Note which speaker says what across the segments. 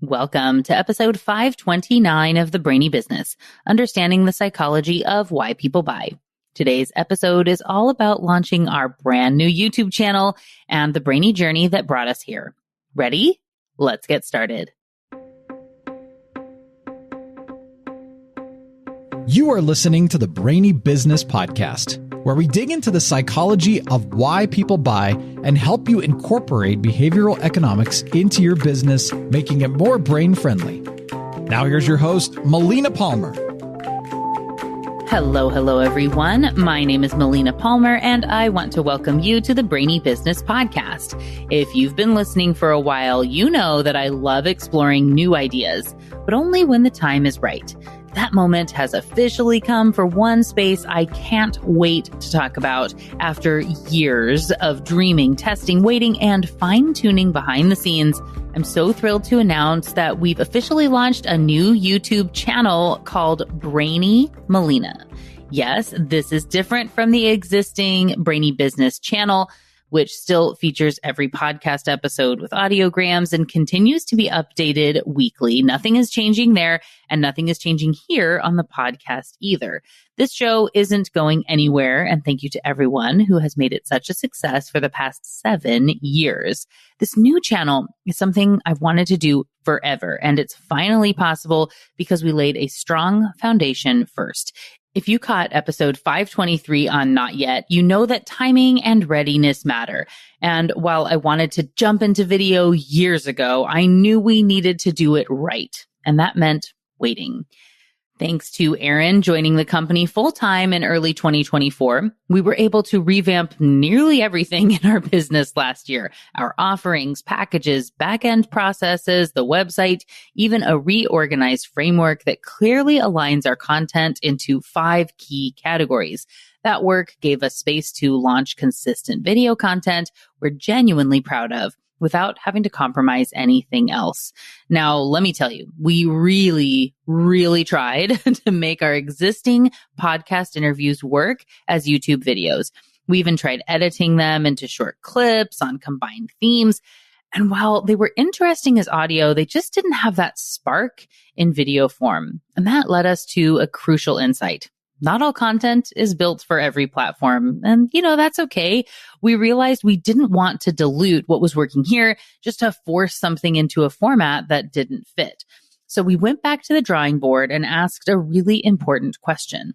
Speaker 1: Welcome to episode 529 of the Brainy Business, understanding the psychology of why people buy. Today's episode is all about launching our brand new YouTube channel and the brainy journey that brought us here. Ready? Let's get started.
Speaker 2: You are listening to the Brainy Business Podcast, where we dig into the psychology of why people buy and help you incorporate behavioral economics into your business, making it more brain-friendly. Now here's your host, Melina Palmer.
Speaker 1: Hello, everyone. My name is Melina Palmer, and I want to welcome you to the Brainy Business Podcast. If you've been listening for a while, you know that I love exploring new ideas, but only when the time is right. That moment has officially come for one space I can't wait to talk about after years of dreaming, testing, waiting, and fine-tuning behind the scenes. I'm so thrilled to announce that we've officially launched a new YouTube channel called Brainy Melina. Yes, this is different from the existing Brainy Business channel, which still features every podcast episode with audiograms and continues to be updated weekly. Nothing is changing there, and nothing is changing here on the podcast either. This show isn't going anywhere, and thank you to everyone who has made it such a success for the past 7 years. This new channel is something I've wanted to do forever, and it's finally possible because we laid a strong foundation first. If you caught episode 523 on Not Yet, you know that timing and readiness matter. And while I wanted to jump into video years ago, I knew we needed to do it right. And that meant waiting. Thanks to Aaron joining the company full-time in early 2024, we were able to revamp nearly everything in our business last year. Our offerings, packages, back-end processes, the website, even a reorganized framework that clearly aligns our content into 5 key categories. That work gave us space to launch consistent video content we're genuinely proud of, without having to compromise anything else. Now, let me tell you, we really tried to make our existing podcast interviews work as YouTube videos. We even tried editing them into short clips on combined themes. And while they were interesting as audio, they just didn't have that spark in video form. And that led us to a crucial insight. Not all content is built for every platform. And, that's okay. We realized we didn't want to dilute what was working here just to force something into a format that didn't fit. So we went back to the drawing board and asked a really important question.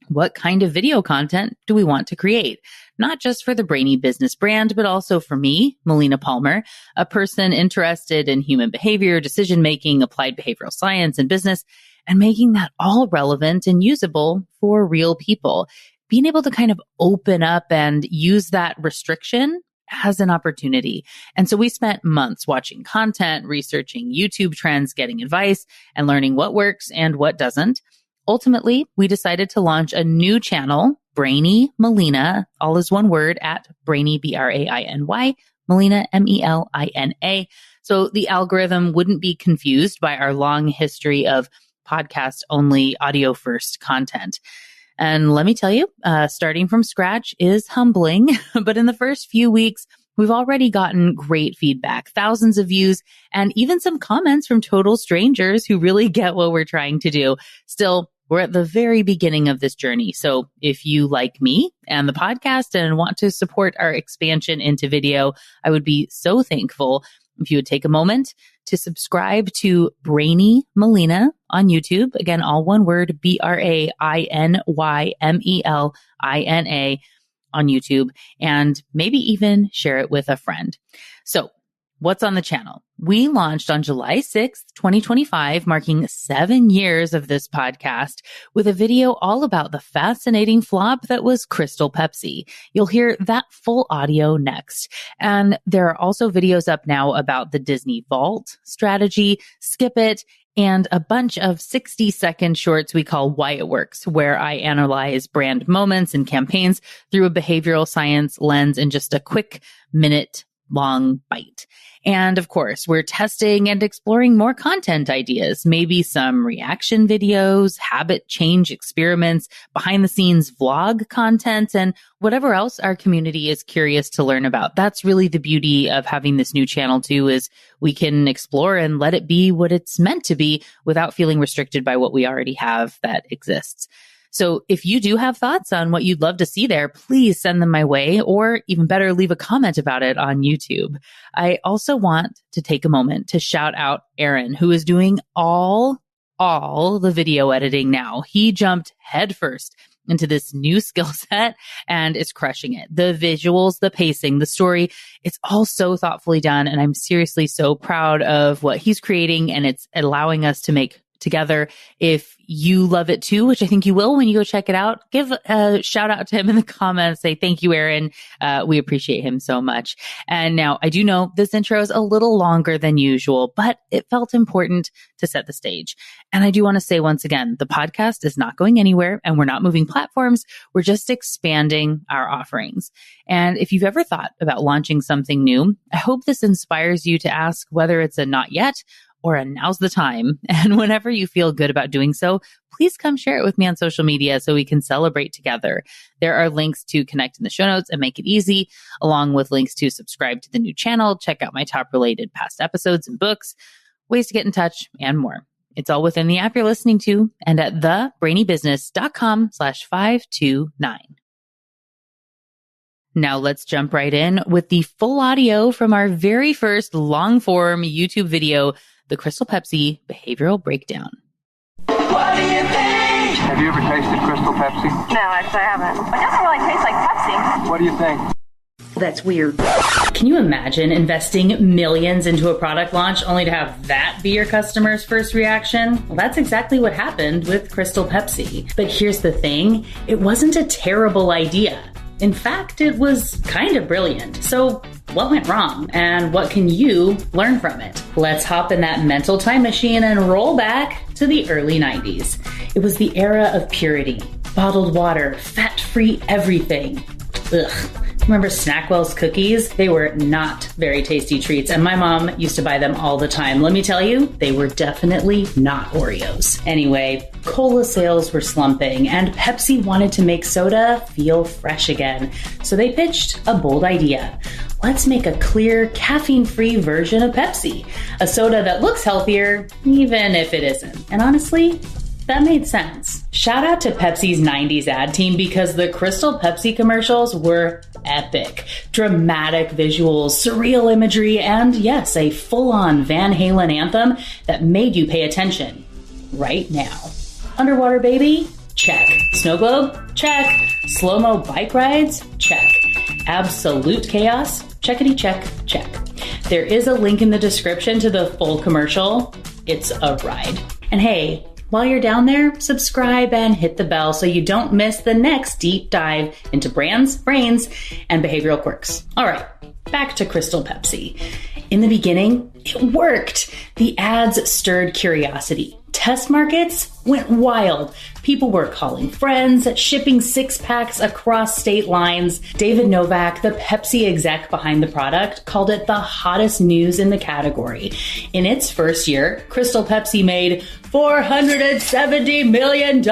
Speaker 1: What kind of video content do we want to create? Not just for the Brainy Business brand, but also for me, Melina Palmer, a person interested in human behavior, decision-making, applied behavioral science, and business, and making that all relevant and usable for real people. Being able to kind of open up and use that restriction as an opportunity. And so we spent months watching content, researching YouTube trends, getting advice, and learning what works and what doesn't. Ultimately, we decided to launch a new channel, Brainy Melina, all is one word, at Brainy, B-R-A-I-N-Y, Melina, M-E-L-I-N-A. So the algorithm wouldn't be confused by our long history of podcast-only, audio-first content. And let me tell you, starting from scratch is humbling, but in the first few weeks, we've already gotten great feedback, thousands of views, and even some comments from total strangers who really get what we're trying to do. Still, we're at the very beginning of this journey. So if you like me and the podcast and want to support our expansion into video, I would be so thankful if you would take a moment to subscribe to Brainy Melina on YouTube. Again, all one word, B-R-A-I-N-Y-M-E-L-I-N-A on YouTube, and maybe even share it with a friend. So what's on the channel? We launched on July 6th, 2025, marking 7 years of this podcast with a video all about the fascinating flop that was Crystal Pepsi. You'll hear that full audio next. And there are also videos up now about the Disney Vault strategy, Skip It, and a bunch of 60-second shorts we call Why It Works, where I analyze brand moments and campaigns through a behavioral science lens in just a quick minute long bite. And of course, we're testing and exploring more content ideas, maybe some reaction videos, habit change experiments, behind the scenes vlog content, and whatever else our community is curious to learn about. That's really the beauty of having this new channel too, is we can explore and let it be what it's meant to be without feeling restricted by what we already have that exists. So if you do have thoughts on what you'd love to see there, please send them my way, or even better, leave a comment about it on YouTube. I also want to take a moment to shout out Aaron, who is doing all the video editing now. He jumped headfirst into this new skill set and is crushing it. The visuals, the pacing, the story, it's all so thoughtfully done. And I'm seriously so proud of what he's creating, and it's allowing us to make together. If you love it too, which I think you will when you go check it out, give a shout out to him in the comments. Say, thank you, Aaron. We appreciate him so much. And now I do know this intro is a little longer than usual, but it felt important to set the stage. And I do want to say once again, the podcast is not going anywhere and we're not moving platforms. We're just expanding our offerings. And if you've ever thought about launching something new, I hope this inspires you to ask whether it's a not yet or a now's the time. And whenever you feel good about doing so, please come share it with me on social media so we can celebrate together. There are links to connect in the show notes and make it easy, along with links to subscribe to the new channel, check out my top related past episodes and books, ways to get in touch, and more. It's all within the app you're listening to and at thebrainybusiness.com/529. Now let's jump right in with the full audio from our very first long form YouTube video, the Crystal Pepsi Behavioral Breakdown.
Speaker 3: What do you think?
Speaker 4: Have you ever tasted Crystal Pepsi?
Speaker 3: No, actually I haven't. It doesn't really taste like Pepsi.
Speaker 4: What do you think?
Speaker 1: That's weird. Can you imagine investing millions into a product launch only to have that be your customer's first reaction? Well, that's exactly what happened with Crystal Pepsi. But here's the thing, it wasn't a terrible idea. In fact, it was kind of brilliant. So what went wrong and what can you learn from it? Let's hop in that mental time machine and roll back to the early 90s. It was the era of purity, bottled water, fat-free everything. Ugh. Remember Snackwell's cookies? They were not very tasty treats, and my mom used to buy them all the time. Let me tell you, they were definitely not Oreos. Anyway, cola sales were slumping, and Pepsi wanted to make soda feel fresh again. So they pitched a bold idea. Let's make a clear, caffeine-free version of Pepsi. A soda that looks healthier, even if it isn't. And honestly, that made sense. Shout out to Pepsi's 90s ad team because the Crystal Pepsi commercials were epic. Dramatic visuals, surreal imagery, and yes, a full-on Van Halen anthem that made you pay attention right now. Underwater Baby? Check. Snow Globe? Check. Slow-mo bike rides? Check. Absolute chaos? Checkity check, check. There is a link in the description to the full commercial. It's a ride. And hey, while you're down there, subscribe and hit the bell so you don't miss the next deep dive into brands, brains, and behavioral quirks. All right, back to Crystal Pepsi. In the beginning, it worked. The ads stirred curiosity. Test markets went wild. People were calling friends, shipping six-packs across state lines. David Novak, the Pepsi exec behind the product, called it the hottest news in the category. In its first year, Crystal Pepsi made $470 million.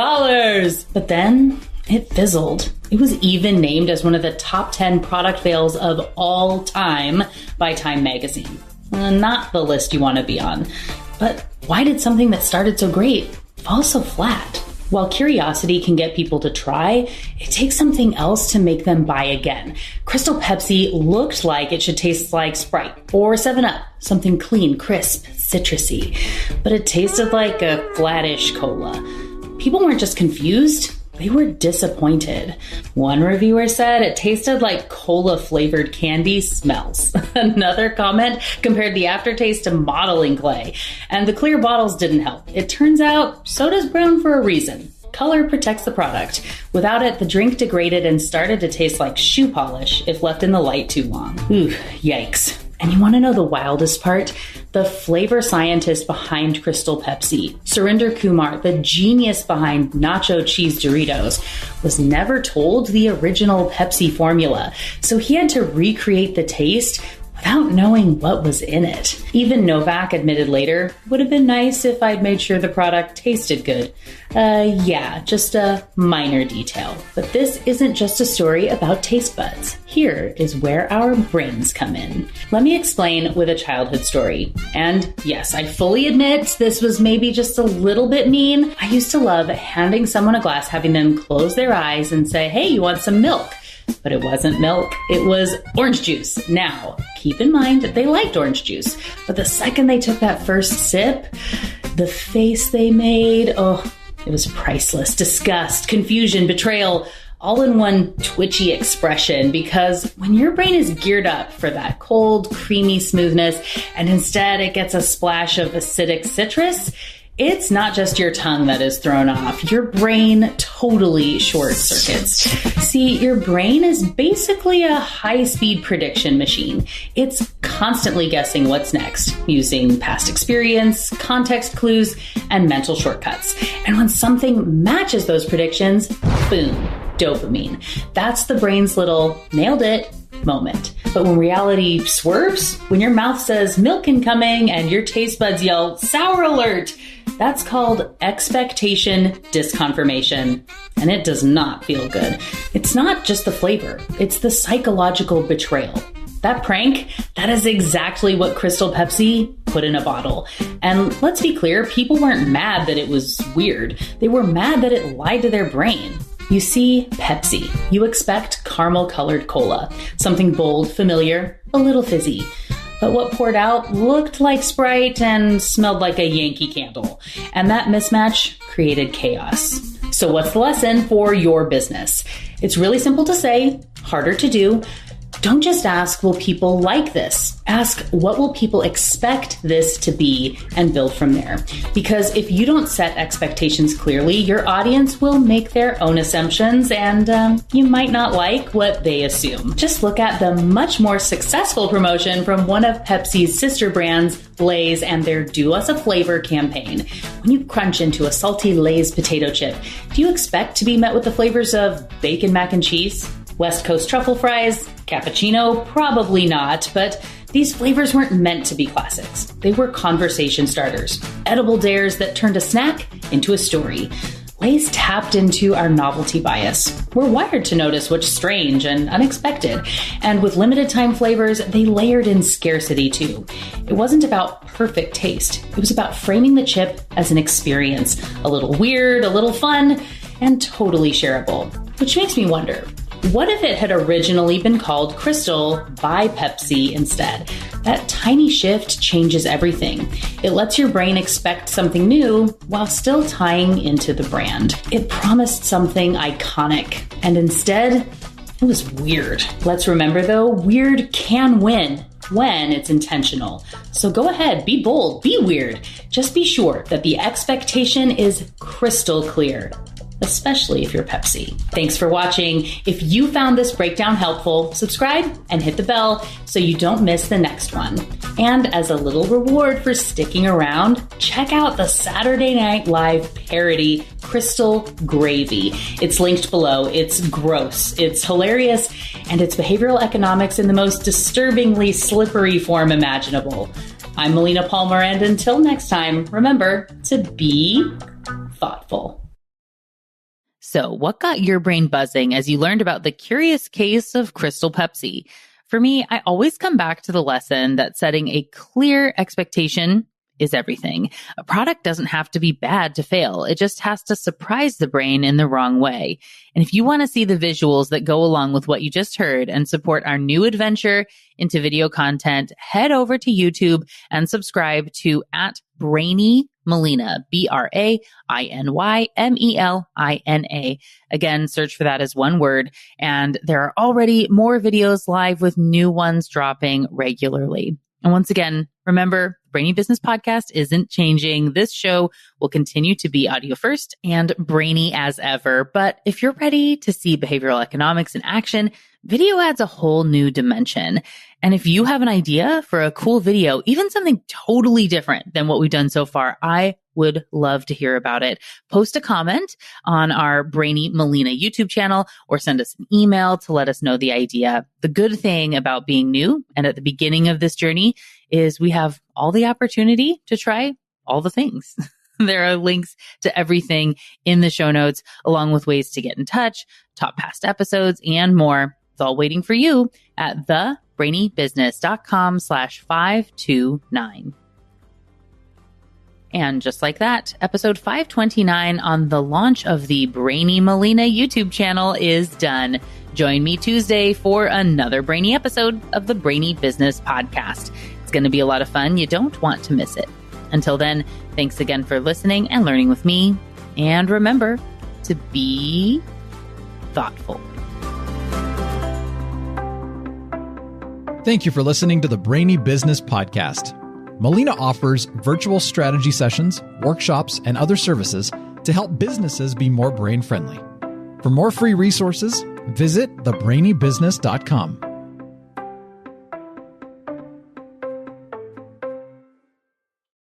Speaker 1: But then it fizzled. It was even named as one of the top 10 product fails of all time by Time magazine. Not the list you want to be on. But why did something that started so great fall so flat? While curiosity can get people to try, it takes something else to make them buy again. Crystal Pepsi looked like it should taste like Sprite or 7-Up, something clean, crisp, citrusy. But it tasted like a flattish cola. People weren't just confused, they were disappointed. One reviewer said it tasted like cola-flavored candy smells. Another comment compared the aftertaste to modeling clay. And the clear bottles didn't help. It turns out soda's brown for a reason. Color protects the product. Without it, the drink degraded and started to taste like shoe polish if left in the light too long. Ooh, yikes. And you want to know the wildest part? The flavor scientist behind Crystal Pepsi, Surinder Kumar, the genius behind nacho cheese Doritos, was never told the original Pepsi formula. So he had to recreate the taste without knowing what was in it. Even Novak admitted later, would have been nice if I'd made sure the product tasted good. Yeah, just a minor detail. But this isn't just a story about taste buds. Here is where our brains come in. Let me explain with a childhood story. And yes, I fully admit this was maybe just a little bit mean. I used to love handing someone a glass, having them close their eyes and say, "Hey, you want some milk?" But it wasn't milk, it was orange juice. Now, keep in mind that they liked orange juice, but the second they took that first sip, the face they made, it was priceless. Disgust, confusion, betrayal, all in one twitchy expression, because when your brain is geared up for that cold, creamy smoothness, and instead it gets a splash of acidic citrus, it's not just your tongue that is thrown off. Your brain totally short circuits. See, your brain is basically a high-speed prediction machine. It's constantly guessing what's next, using past experience, context clues, and mental shortcuts. And when something matches those predictions, boom, dopamine. That's the brain's little nailed it moment. But when reality swerves, when your mouth says milk incoming and your taste buds yell sour alert, that's called expectation disconfirmation, and it does not feel good. It's not just the flavor, it's the psychological betrayal. That prank, that is exactly what Crystal Pepsi put in a bottle. And let's be clear, people weren't mad that it was weird. They were mad that it lied to their brain. You see, Pepsi. You expect caramel-colored cola, something bold, familiar, a little fizzy. But what poured out looked like Sprite and smelled like a Yankee candle. And that mismatch created chaos. So what's the lesson for your business? It's really simple to say, harder to do. Don't just ask, will people like this? Ask, what will people expect this to be, and build from there. Because if you don't set expectations clearly, your audience will make their own assumptions, and you might not like what they assume. Just look at the much more successful promotion from one of Pepsi's sister brands, Lay's, and their Do Us a Flavor campaign. When you crunch into a salty Lay's potato chip, do you expect to be met with the flavors of bacon mac and cheese? West Coast truffle fries? Cappuccino? Probably not, but these flavors weren't meant to be classics. They were conversation starters, edible dares that turned a snack into a story. Lay's tapped into our novelty bias. We're wired to notice what's strange and unexpected, and with limited time flavors, they layered in scarcity too. It wasn't about perfect taste. It was about framing the chip as an experience, a little weird, a little fun, and totally shareable. Which makes me wonder, what if it had originally been called Crystal by Pepsi instead? That tiny shift changes everything. It lets your brain expect something new while still tying into the brand. It promised something iconic, and instead, it was weird. Let's remember though, weird can win when it's intentional. So go ahead, be bold, be weird. Just be sure that the expectation is crystal clear, especially if you're Pepsi. Thanks for watching. If you found this breakdown helpful, subscribe and hit the bell so you don't miss the next one. And as a little reward for sticking around, check out the Saturday Night Live parody, Crystal Gravy. It's linked below. It's gross, it's hilarious, and it's behavioral economics in the most disturbingly slippery form imaginable. I'm Melina Palmer, and until next time, remember to be thoughtful. So what got your brain buzzing as you learned about the curious case of Crystal Pepsi? For me, I always come back to the lesson that setting a clear expectation is everything. A product doesn't have to be bad to fail. It just has to surprise the brain in the wrong way. And if you want to see the visuals that go along with what you just heard and support our new adventure into video content, head over to YouTube and subscribe to @Brainy Melina, BRAINYMELINA. Again, search for that as one word. And there are already more videos live with new ones dropping regularly. And once again, remember, the Brainy Business Podcast isn't changing. This show will continue to be audio first and brainy as ever. But if you're ready to see behavioral economics in action, video adds a whole new dimension. And if you have an idea for a cool video, even something totally different than what we've done so far, I would love to hear about it. Post a comment on our Brainy Melina YouTube channel or send us an email to let us know the idea. The good thing about being new and at the beginning of this journey is we have all the opportunity to try all the things. There are links to everything in the show notes, along with ways to get in touch, top past episodes, and more. It's all waiting for you at thebrainybusiness.com/529. And just like that, episode 529 on the launch of the Brainy Melina YouTube channel is done. Join me Tuesday for another Brainy episode of the Brainy Business Podcast. It's going to be a lot of fun. You don't want to miss it. Until then, thanks again for listening and learning with me. And remember to be thoughtful.
Speaker 2: Thank you for listening to the Brainy Business Podcast. Melina offers virtual strategy sessions, workshops, and other services to help businesses be more brain-friendly. For more free resources, visit thebrainybusiness.com.